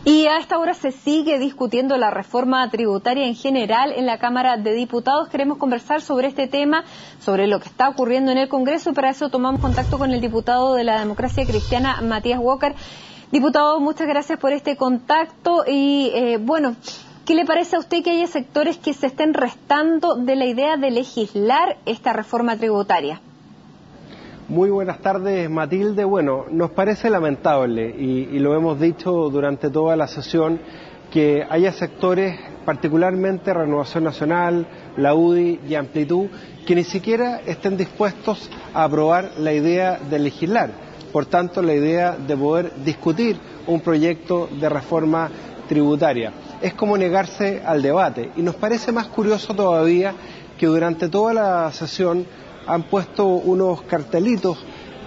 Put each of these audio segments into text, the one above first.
Y a esta hora se sigue discutiendo la reforma tributaria en general en la Cámara de Diputados. Queremos conversar sobre este tema, sobre lo que está ocurriendo en el Congreso, y para eso tomamos contacto con el diputado de la Democracia Cristiana, Matías Walker. Diputado, muchas gracias por este contacto y bueno, ¿qué le parece a usted que haya sectores que se estén restando de la idea de legislar esta reforma tributaria? Muy buenas tardes, Matilde. Bueno, nos parece lamentable y lo hemos dicho durante toda la sesión, que haya sectores, particularmente Renovación Nacional, la UDI y Amplitud, que ni siquiera estén dispuestos a aprobar la idea de legislar. Por tanto, la idea de poder discutir un proyecto de reforma tributaria. Es como negarse al debate. Y nos parece más curioso todavía que durante toda la sesión han puesto unos cartelitos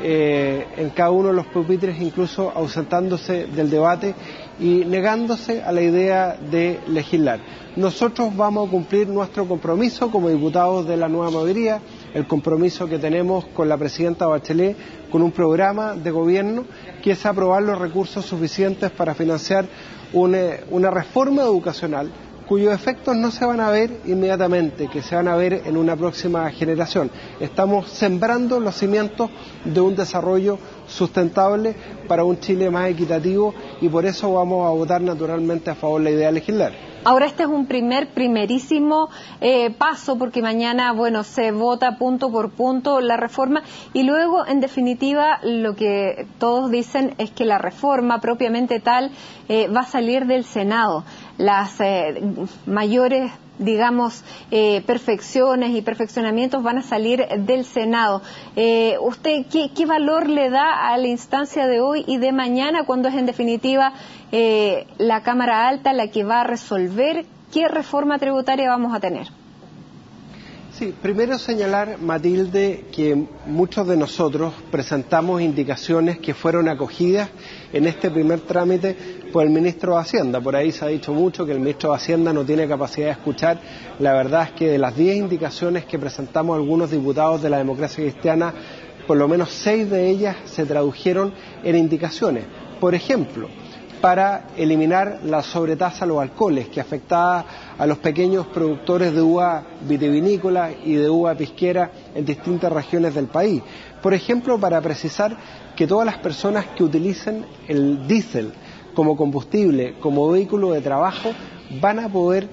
en cada uno de los pupitres, incluso ausentándose del debate y negándose a la idea de legislar. Nosotros vamos a cumplir nuestro compromiso como diputados de la nueva mayoría, el compromiso que tenemos con la presidenta Bachelet, con un programa de gobierno que es aprobar los recursos suficientes para financiar una reforma educacional cuyos efectos no se van a ver inmediatamente, que se van a ver en una próxima generación. Estamos sembrando los cimientos de un desarrollo sustentable para un Chile más equitativo y por eso vamos a votar naturalmente a favor de la idea de legislar. Ahora este es un primerísimo paso, porque mañana, bueno, se vota punto por punto la reforma y luego, en definitiva, lo que todos dicen es que la reforma propiamente tal va a salir del Senado. Las mayores, digamos, perfecciones y perfeccionamientos van a salir del Senado. ¿Usted qué valor le da a la instancia de hoy y de mañana, cuando es en definitiva la Cámara Alta la que va a resolver qué reforma tributaria vamos a tener? Sí, primero señalar, Matilde, que muchos de nosotros presentamos indicaciones que fueron acogidas en este primer trámite por el ministro de Hacienda. Por ahí se ha dicho mucho que el ministro de Hacienda no tiene capacidad de escuchar. La verdad es que de las 10 indicaciones que presentamos algunos diputados de la Democracia Cristiana, por lo menos 6 de ellas se tradujeron en indicaciones. Por ejemplo, para eliminar la sobretasa a los alcoholes que afectaba a los pequeños productores de uva vitivinícola y de uva pisquera en distintas regiones del país. Por ejemplo, para precisar que todas las personas que utilicen el diésel como combustible, como vehículo de trabajo, van a poder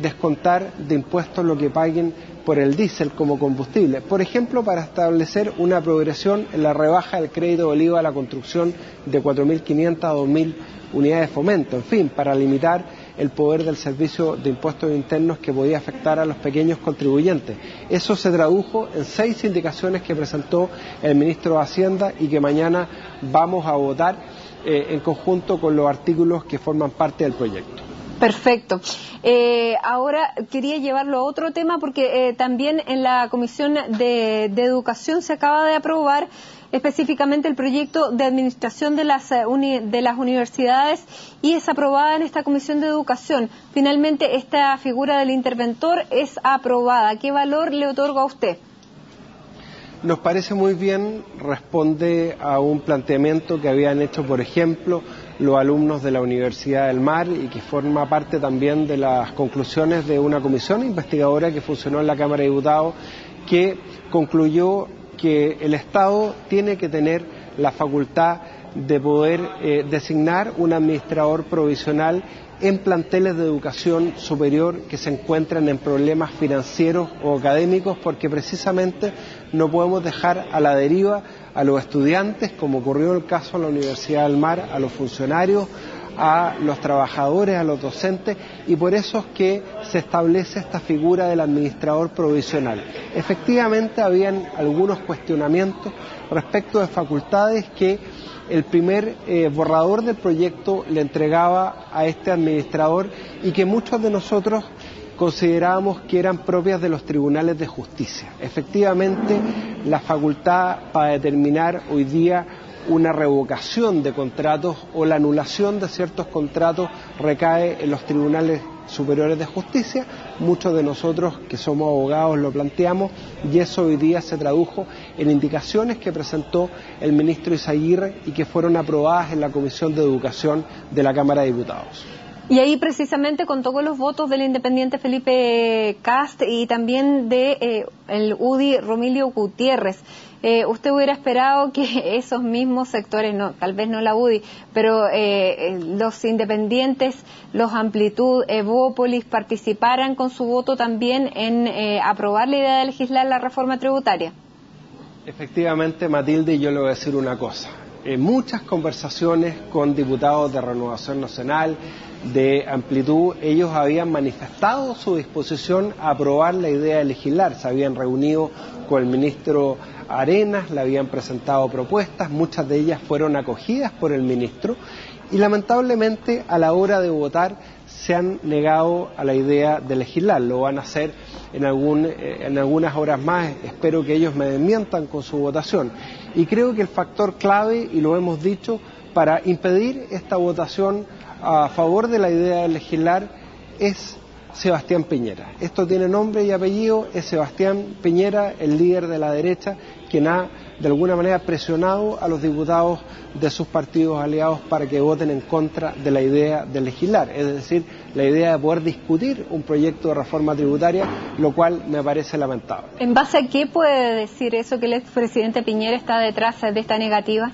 descontar de impuestos lo que paguen por el diésel como combustible. Por ejemplo, para establecer una progresión en la rebaja del crédito de IVA a la construcción de 4.500 a 2.000 unidades de fomento. En fin, para limitar el poder del servicio de impuestos internos que podía afectar a los pequeños contribuyentes. Eso se tradujo en 6 indicaciones que presentó el ministro de Hacienda y que mañana vamos a votar en conjunto con los artículos que forman parte del proyecto. Perfecto. Ahora quería llevarlo a otro tema, porque también en la Comisión de Educación se acaba de aprobar específicamente el proyecto de administración de las universidades, y es aprobada en esta Comisión de Educación. Finalmente, esta figura del interventor es aprobada. ¿Qué valor le otorga a usted? Nos parece muy bien, responde a un planteamiento que habían hecho, por ejemplo, los alumnos de la Universidad del Mar y que forma parte también de las conclusiones de una comisión investigadora que funcionó en la Cámara de Diputados, que concluyó que el Estado tiene que tener la facultad de poder designar un administrador provisional en planteles de educación superior que se encuentran en problemas financieros o académicos, porque precisamente no podemos dejar a la deriva a los estudiantes, como ocurrió en el caso de la Universidad del Mar, a los funcionarios, a los trabajadores, a los docentes, y por eso es que se establece esta figura del administrador provisional. Efectivamente, habían algunos cuestionamientos respecto de facultades que el primer borrador del proyecto le entregaba a este administrador y que muchos de nosotros considerábamos que eran propias de los tribunales de justicia. Efectivamente, la facultad para determinar hoy día una revocación de contratos o la anulación de ciertos contratos recae en los tribunales superiores de justicia. Muchos de nosotros que somos abogados lo planteamos y eso hoy día se tradujo en indicaciones que presentó el ministro Izaguirre y que fueron aprobadas en la Comisión de Educación de la Cámara de Diputados. Y ahí precisamente contó con los votos del independiente Felipe Kast y también de el UDI Romilio Gutiérrez. ¿Usted hubiera esperado que esos mismos sectores, no, tal vez no la UDI, pero los independientes, los Amplitud, Evópolis, participaran con su voto también en aprobar la idea de legislar la reforma tributaria? Efectivamente, Matilde, yo le voy a decir una cosa. En muchas conversaciones con diputados de Renovación Nacional, de Amplitud, ellos habían manifestado su disposición a aprobar la idea de legislar. Se habían reunido con el ministro Arenas, le habían presentado propuestas, muchas de ellas fueron acogidas por el ministro y lamentablemente a la hora de votar se han negado a la idea de legislar. Lo van a hacer en algunas horas más, espero que ellos me desmientan con su votación. Y creo que el factor clave, y lo hemos dicho, para impedir esta votación a favor de la idea de legislar es Sebastián Piñera. Esto tiene nombre y apellido, es Sebastián Piñera, el líder de la derecha, quien ha de alguna manera presionado a los diputados de sus partidos aliados para que voten en contra de la idea de legislar, es decir, la idea de poder discutir un proyecto de reforma tributaria, lo cual me parece lamentable. ¿En base a qué puede decir eso, que el expresidente Piñera está detrás de esta negativa?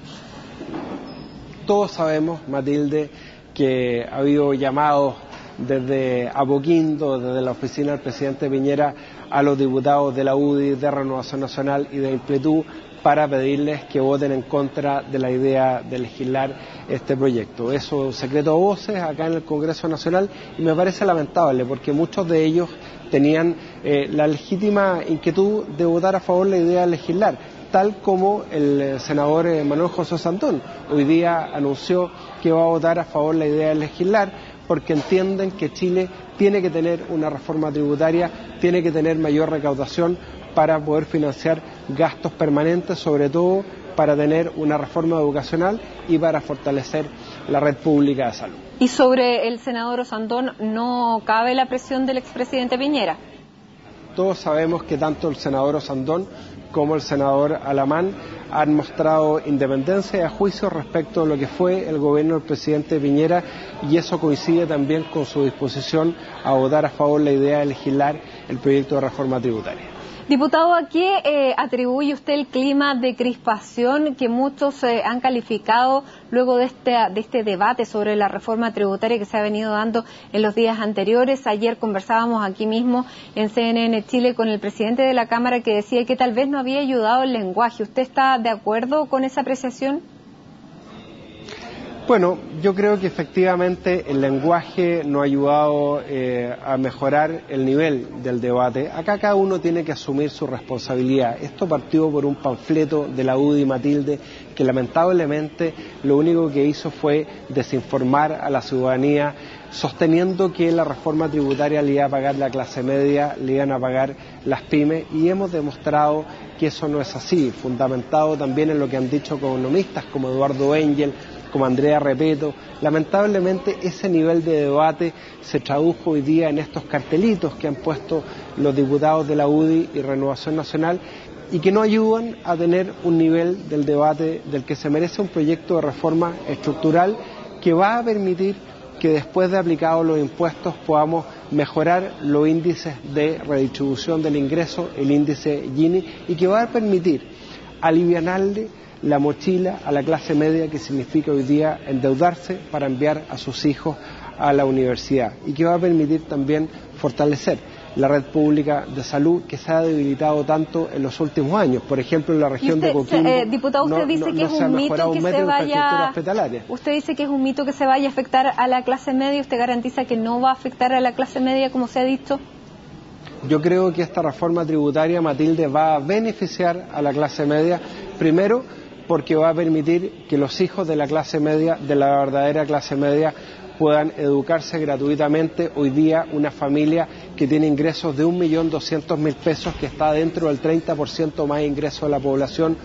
Todos sabemos, Matilde, que ha habido llamados desde Apoquindo, desde la oficina del presidente Piñera, a los diputados de la UDI, de Renovación Nacional y de Amplitud para pedirles que voten en contra de la idea de legislar este proyecto. Eso es secreto a voces acá en el Congreso Nacional y me parece lamentable porque muchos de ellos tenían la legítima inquietud de votar a favor de la idea de legislar, tal como el senador Manuel José Santón hoy día anunció que va a votar a favor de la idea de legislar porque entienden que Chile tiene que tener una reforma tributaria, tiene que tener mayor recaudación para poder financiar gastos permanentes, sobre todo para tener una reforma educacional y para fortalecer la red pública de salud. ¿Y sobre el senador Osandón no cabe la presión del expresidente Piñera? Todos sabemos que tanto el senador Osandón como el senador Alamán han mostrado independencia y a juicio respecto a lo que fue el gobierno del presidente Piñera y eso coincide también con su disposición a votar a favor de la idea de legislar el proyecto de reforma tributaria. Diputado, ¿a qué atribuye usted el clima de crispación que muchos han calificado luego de este debate sobre la reforma tributaria que se ha venido dando en los días anteriores? Ayer conversábamos aquí mismo en CNN Chile con el presidente de la Cámara que decía que tal vez no había ayudado el lenguaje. ¿Usted está de acuerdo con esa apreciación? Bueno, yo creo que efectivamente el lenguaje no ha ayudado a mejorar el nivel del debate. Acá cada uno tiene que asumir su responsabilidad. Esto partió por un panfleto de la UDI, Matilde, que lamentablemente lo único que hizo fue desinformar a la ciudadanía, sosteniendo que la reforma tributaria le iba a pagar la clase media, le iban a pagar las pymes, y hemos demostrado que eso no es así, fundamentado también en lo que han dicho economistas como Eduardo Engel, como Andrea Repeto. Lamentablemente ese nivel de debate se tradujo hoy día en estos cartelitos que han puesto los diputados de la UDI y Renovación Nacional y que no ayudan a tener un nivel del debate del que se merece un proyecto de reforma estructural que va a permitir que después de aplicados los impuestos podamos mejorar los índices de redistribución del ingreso, el índice Gini, y que va a permitir alivianarle la mochila a la clase media que significa hoy día endeudarse para enviar a sus hijos a la universidad y que va a permitir también fortalecer la red pública de salud que se ha debilitado tanto en los últimos años. Por ejemplo, en la región de Coquimbo diputado, usted dice que es un mito que se vaya. Usted dice que es un mito que se vaya a afectar a la clase media. ¿Usted garantiza que no va a afectar a la clase media como se ha dicho? Yo creo que esta reforma tributaria, Matilde, va a beneficiar a la clase media, primero porque va a permitir que los hijos de la clase media, de la verdadera clase media, puedan educarse gratuitamente. Hoy día una familia que tiene ingresos de 1.200.000 pesos, que está dentro del 30% más ingreso de la población,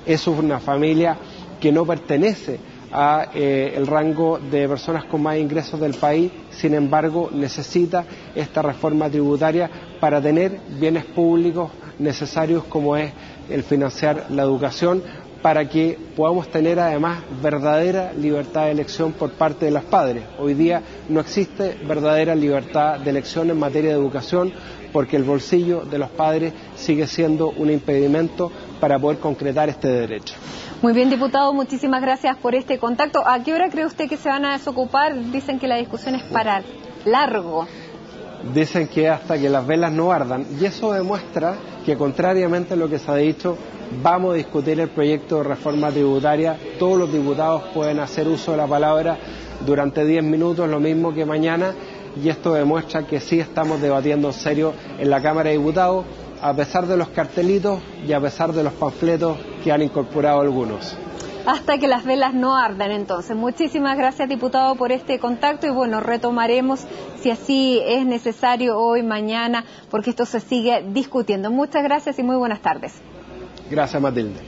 es una familia que no pertenece a el rango de personas con más ingresos del país, sin embargo necesita esta reforma tributaria para tener bienes públicos necesarios como es el financiar la educación, para que podamos tener además verdadera libertad de elección por parte de los padres. Hoy día no existe verdadera libertad de elección en materia de educación porque el bolsillo de los padres sigue siendo un impedimento para poder concretar este derecho. Muy bien, diputado, muchísimas gracias por este contacto. ¿A qué hora cree usted que se van a desocupar? Dicen que la discusión es para largo. Dicen que hasta que las velas no ardan, y eso demuestra que, contrariamente a lo que se ha dicho, vamos a discutir el proyecto de reforma tributaria. Todos los diputados pueden hacer uso de la palabra durante 10 minutos, lo mismo que mañana, y esto demuestra que sí estamos debatiendo en serio en la Cámara de Diputados, a pesar de los cartelitos y a pesar de los panfletos que han incorporado algunos. Hasta que las velas no ardan, entonces. Muchísimas gracias, diputado, por este contacto y bueno, retomaremos si así es necesario hoy, mañana, porque esto se sigue discutiendo. Muchas gracias y muy buenas tardes. Gracias, Matilde.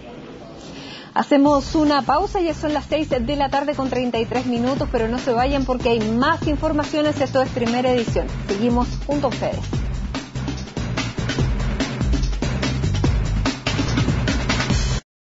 Hacemos una pausa, ya son las 6:33 p.m, pero no se vayan porque hay más informaciones. Esto es Primera Edición. Seguimos junto a ustedes.